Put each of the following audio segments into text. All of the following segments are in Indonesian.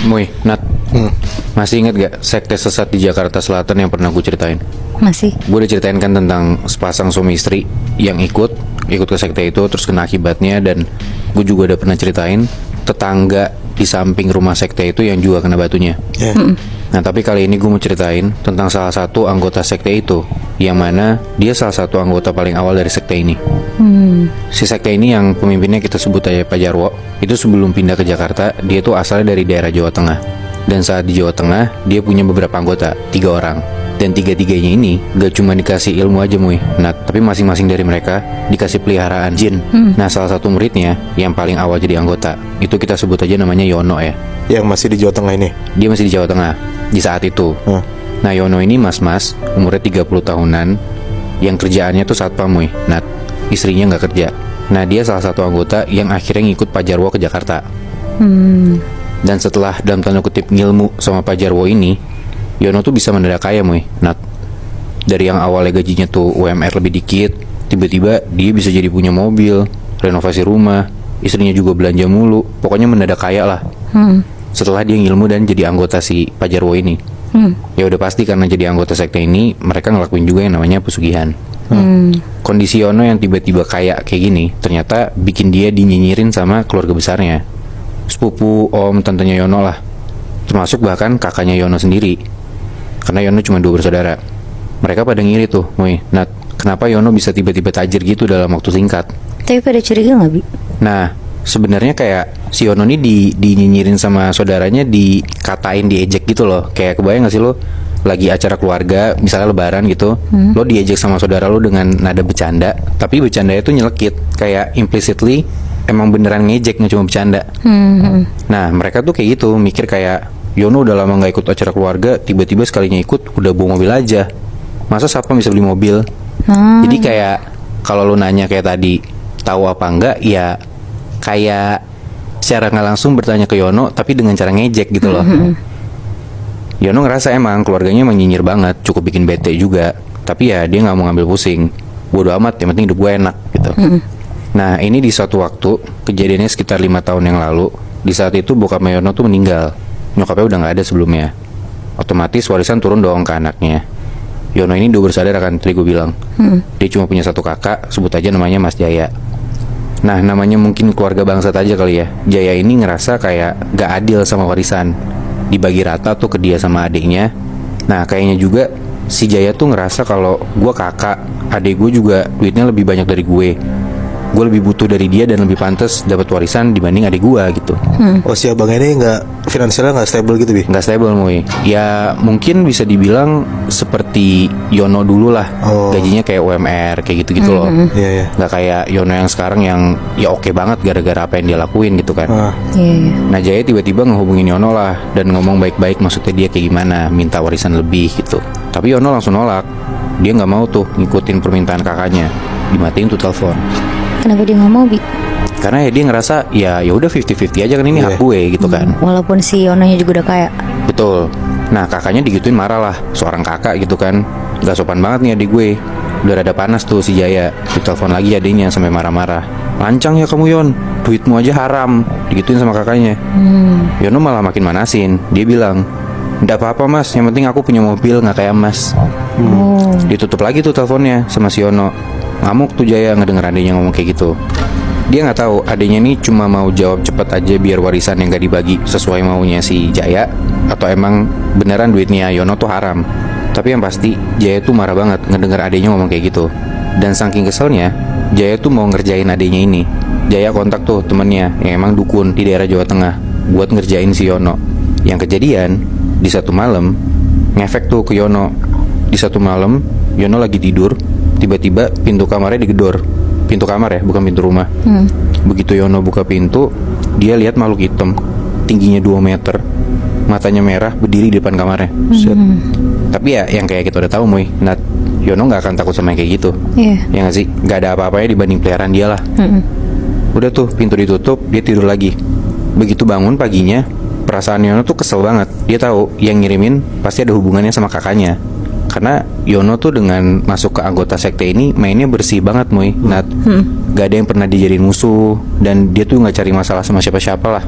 Muy, Nat, masih inget gak sekte sesat di Jakarta Selatan yang pernah gue ceritain? Masih. Gue udah ceritain kan tentang sepasang suami istri yang ikut ke sekte itu terus kena akibatnya. Dan gue juga udah pernah ceritain tetangga di samping rumah sekte itu yang juga kena batunya. Nah tapi kali ini gue mau ceritain tentang salah satu anggota sekte itu, yang mana dia salah satu anggota paling awal dari sekte ini. Si sekte ini yang pemimpinnya kita sebut aja Pak Jarwo, itu sebelum pindah ke Jakarta dia tuh asalnya dari daerah Jawa Tengah. Dan saat di Jawa Tengah dia punya beberapa anggota, 3 orang. Dan tiga-tiganya ini gak cuma dikasih ilmu aja Muy, nah tapi masing-masing dari mereka dikasih peliharaan jin. Nah salah satu muridnya yang paling awal jadi anggota itu kita sebut aja namanya Yono ya. Yang masih di Jawa Tengah ini? Dia masih di Jawa Tengah di saat itu. Nah Yono ini mas-mas umurnya 30 tahunan yang kerjaannya tuh satpam Muy. Nah istrinya gak kerja. Nah dia salah satu anggota yang akhirnya ngikut Pak Jarwo ke Jakarta. Dan setelah dalam tanda kutip ngilmu sama Pak Jarwo ini, Yono tuh bisa mendadak kaya Muy. Nah dari yang awalnya gajinya tuh UMR lebih dikit, tiba-tiba dia bisa jadi punya mobil, renovasi rumah, istrinya juga belanja mulu. Pokoknya mendadak kaya lah. Setelah dia ngilmu dan jadi anggota si Pak Jarwo ini. Ya udah pasti karena jadi anggota sekte ini mereka ngelakuin juga yang namanya pesugihan. Kondisi Yono yang tiba-tiba kaya kayak gini ternyata bikin dia dinyinyirin sama keluarga besarnya, sepupu, om, tantenya Yono lah, termasuk bahkan kakaknya Yono sendiri. Karena Yono cuma 2 bersaudara. Mereka pada ngiri tuh Muy, Nat, kenapa Yono bisa tiba-tiba tajir gitu dalam waktu singkat. Tapi pada curiga gak, Bi? Nah sebenarnya kayak si Yono ini dinyinyirin sama saudaranya, dikatain, diejek gitu loh. Kayak kebayang gak sih lo lagi acara keluarga misalnya lebaran gitu, lo diejek sama saudara lo dengan nada bercanda, tapi bercandanya tuh nyelekit, kayak implicitly emang beneran ngejek, nggak cuma bercanda. Nah mereka tuh kayak gitu mikir kayak Yono udah lama nggak ikut acara keluarga, tiba-tiba sekalinya ikut udah bawa mobil aja. Masa siapa bisa beli mobil? Jadi kayak kalau lo nanya kayak tadi tahu apa enggak, ya kayak secara nggak langsung bertanya ke Yono tapi dengan cara ngejek gitu loh. Yono ngerasa emang keluarganya emang nyinyir banget, cukup bikin bete juga. Tapi ya dia gak mau ngambil pusing, bodo amat, yang penting hidup gue enak gitu. Nah ini di suatu waktu, kejadiannya sekitar 5 tahun yang lalu. Di saat itu bokapnya Yono tuh meninggal. Nyokapnya udah gak ada sebelumnya. Otomatis warisan turun dong ke anaknya. Yono ini 2 bersaudara kan, tadi gue bilang. Dia cuma punya 1 kakak, sebut aja namanya Mas Jaya. Nah namanya mungkin keluarga bangsat aja kali ya. Jaya ini ngerasa kayak gak adil sama warisan, dibagi rata tuh ke dia sama adiknya. Nah kayaknya juga si Jaya tuh ngerasa kalau gue kakak, adik gue juga duitnya lebih banyak dari gue lebih butuh dari dia dan lebih pantas dapat warisan dibanding adik gue gitu. Oh si abang ini finansialnya nggak stable gitu Bi? Nggak stable Muy. Ya mungkin bisa dibilang seperti Yono dulu lah. Gajinya kayak UMR kayak gitu-gitu loh. Iya. Nggak kayak Yono yang sekarang yang ya oke banget gara-gara apa yang dia lakuin gitu kan. Iya. Nah Jaya tiba-tiba ngehubungin Yono lah dan ngomong baik-baik, maksudnya dia kayak gimana, minta warisan lebih gitu. Tapi Yono langsung nolak. Dia nggak mau tuh ngikutin permintaan kakaknya. Dimatiin tuh telepon. Kenapa dia gak mau, Bi? Karena ya dia ngerasa ya udah 50-50 aja kan, ini hak gue gitu kan. Walaupun si Yononya juga udah kaya. Betul. Nah kakaknya digituin marah lah, seorang kakak gitu kan. Gak sopan banget nih adik gue. Udah rada panas tuh si Jaya. Ditelepon lagi adiknya sampai marah-marah. Lancang ya kamu Yon, duitmu aja haram. Digituin sama kakaknya. Yono malah makin manasin. Dia bilang, nggak apa-apa mas, yang penting aku punya mobil, nggak kayak mas. Ditutup lagi tuh teleponnya sama si Yono. Ngamuk tuh Jaya ngedenger adiknya ngomong kayak gitu. Dia nggak tahu adiknya ini cuma mau jawab cepet aja biar warisan yang gak dibagi sesuai maunya si Jaya, atau emang beneran duitnya Yono tuh haram. Tapi yang pasti Jaya tuh marah banget ngedenger adiknya ngomong kayak gitu. Dan saking keselnya, Jaya tuh mau ngerjain adiknya ini. Jaya kontak tuh temennya yang emang dukun di daerah Jawa Tengah buat ngerjain si Yono. Yang kejadian di satu malam ngefek tuh ke Yono. Di satu malam Yono lagi tidur, tiba-tiba pintu kamarnya digedor. Pintu kamar ya, bukan pintu rumah. Begitu Yono buka pintu, dia lihat makhluk hitam, tingginya 2 meter, matanya merah, berdiri di depan kamarnya. Tapi ya yang kayak kita udah tahu Muy, Nat, Yono gak akan takut sama yang kayak gitu. Ya gak sih? Gak ada apa-apanya dibanding peliharaan dia lah. Udah tuh pintu ditutup, dia tidur lagi. Begitu bangun paginya, perasaan Yono tuh kesel banget. Dia tahu yang ngirimin pasti ada hubungannya sama kakaknya. Karena Yono tuh dengan masuk ke anggota sekte ini mainnya bersih banget Muy, Nat. Gak ada yang pernah dijadiin musuh, dan dia tuh gak cari masalah sama siapa-siapa lah.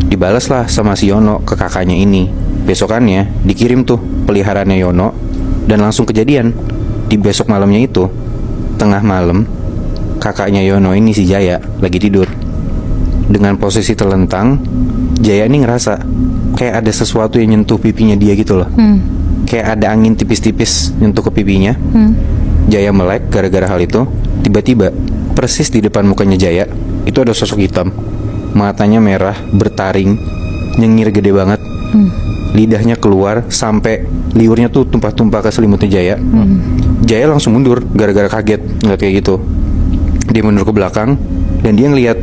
Dibalas lah sama si Yono ke kakaknya ini. Besokannya dikirim tuh peliharaannya Yono. Dan langsung kejadian. Di besok malamnya itu, tengah malam, kakaknya Yono ini si Jaya lagi tidur. Dengan posisi terlentang, Jaya ini ngerasa kayak ada sesuatu yang nyentuh pipinya dia gitu loh. Kayak ada angin tipis-tipis nyentuh ke pipinya. Jaya melek gara-gara hal itu. Tiba-tiba persis di depan mukanya Jaya itu ada sosok hitam. Matanya merah, bertaring, nyengir gede banget. Lidahnya keluar sampai liurnya tuh tumpah-tumpah ke selimutnya Jaya. Jaya langsung mundur gara-gara kaget ngeliat kayak gitu. Dia mundur ke belakang dan dia ngeliat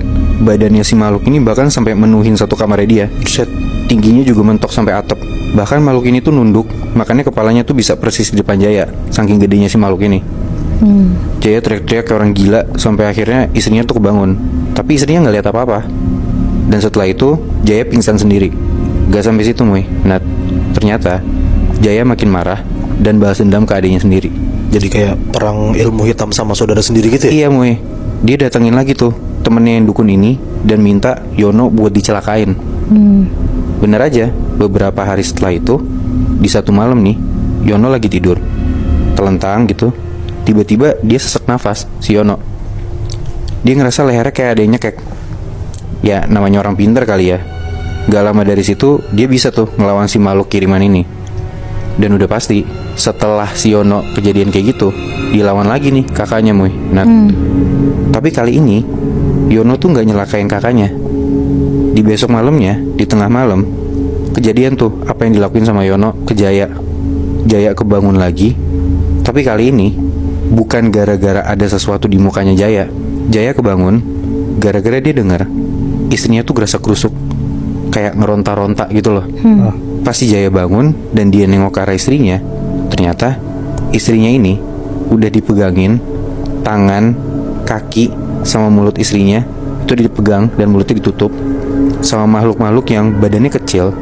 badannya si makhluk ini bahkan sampai menuhin satu kamarnya dia. Shit. Tingginya juga mentok sampai atap. Bahkan makhluk ini tuh nunduk, makanya kepalanya tuh bisa persis di depan Jaya, saking gedenya si makhluk ini. Jaya teriak-teriak kayak orang gila sampai akhirnya istrinya tuh kebangun. Tapi istrinya nggak lihat apa-apa. Dan setelah itu Jaya pingsan sendiri. Gak sampai situ Muy. Nah, ternyata Jaya makin marah dan balas dendam ke adiknya sendiri. Jadi kayak perang ilmu hitam sama saudara sendiri gitu ya? Iya Muy. Dia datengin lagi tuh temennya yang dukun ini dan minta Yono buat dicelakain. Bener aja, beberapa hari setelah itu, di satu malam nih, Yono lagi tidur, telentang gitu. Tiba-tiba dia sesak nafas, si Yono. Dia ngerasa lehernya kayak ada yang nyekek. Ya namanya orang pintar kali ya. Gak lama dari situ dia bisa tuh ngelawan si makhluk kiriman ini. Dan udah pasti setelah si Yono kejadian kayak gitu, dilawan lagi nih kakaknya Muy. Nah, tapi kali ini Yono tuh gak nyelakain kakaknya. Di besok malamnya, di tengah malam, kejadian tuh apa yang dilakuin sama Yono ke Jaya. Jaya kebangun lagi. Tapi kali ini bukan gara-gara ada sesuatu di mukanya Jaya. Jaya kebangun gara-gara dia dengar istrinya tuh gerasa kerusuk, kayak ngeronta-ronta gitu loh. Pasti Jaya bangun dan dia nengok ke arah istrinya. Ternyata istrinya ini udah dipegangin tangan, kaki, sama mulut istrinya. Itu dipegang dan mulutnya ditutup sama makhluk-makhluk yang badannya kecil,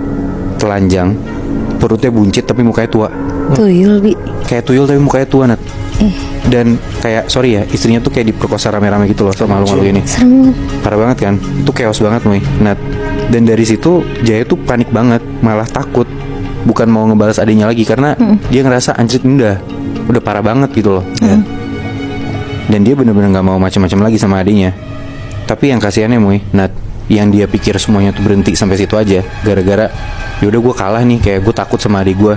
telanjang, perutnya buncit tapi mukanya tua. Tuyul, Bi. Kayak tuyul tapi mukanya tua, Nat. Dan kayak, sorry ya, istrinya tuh kayak diperkosa rame-rame gitu loh sama makhluk-makhluk ini. Serem banget. Parah banget kan? Itu chaos banget Muy. Nat. Dan dari situ Jaya tuh panik banget, malah takut. Bukan mau ngebalas adiknya lagi karena dia ngerasa anjir ini udah parah banget gitu loh. Dan dia bener-bener gak mau macam-macam lagi sama adiknya. Tapi yang kasihannya Muy, Nat, yang dia pikir semuanya tuh berhenti sampai situ aja gara-gara yaudah gue kalah nih, kayak gue takut sama adik gue.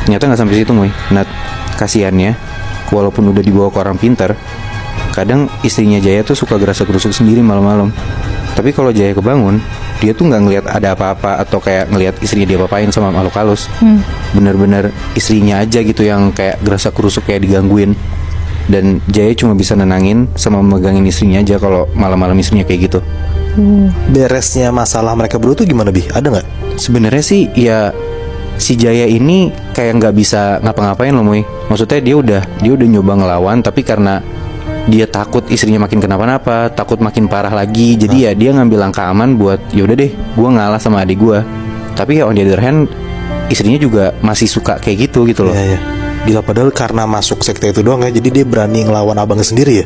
Ternyata gak sampai situ Muy. Nat, kasihannya walaupun udah dibawa ke orang pintar, kadang istrinya Jaya tuh suka gerasa gerusuk sendiri malam-malam. Tapi kalau Jaya kebangun, dia tuh nggak ngelihat ada apa-apa atau kayak ngelihat istrinya dia apain sama makhluk halus. Bener-bener istrinya aja gitu yang kayak gerasa kerusuk kayak digangguin. Dan Jaya cuma bisa nenangin sama megangin istrinya aja kalau malam-malam istrinya kayak gitu. Beresnya masalah mereka berdua tuh gimana, Bi? Ada nggak? Sebenarnya sih ya si Jaya ini kayak nggak bisa ngapa-ngapain loh Muy. Maksudnya dia udah nyoba ngelawan, tapi karena dia takut istrinya makin kenapa-napa, takut makin parah lagi. Jadi ya dia ngambil langkah aman buat yaudah deh, gue ngalah sama adik gue. Tapi ya on the other hand, istrinya juga masih suka kayak gitu loh. Iya. Gila, padahal karena masuk sekte itu doang ya, jadi dia berani ngelawan abangnya sendiri ya.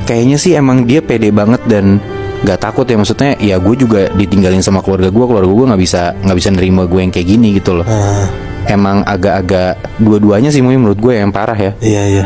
Kayaknya sih emang dia pede banget dan gak takut ya. Maksudnya ya gue juga ditinggalin sama keluarga gue nggak bisa nerima gue yang kayak gini gitu loh. Emang agak-agak dua-duanya sih menurut gue yang parah ya. Iya.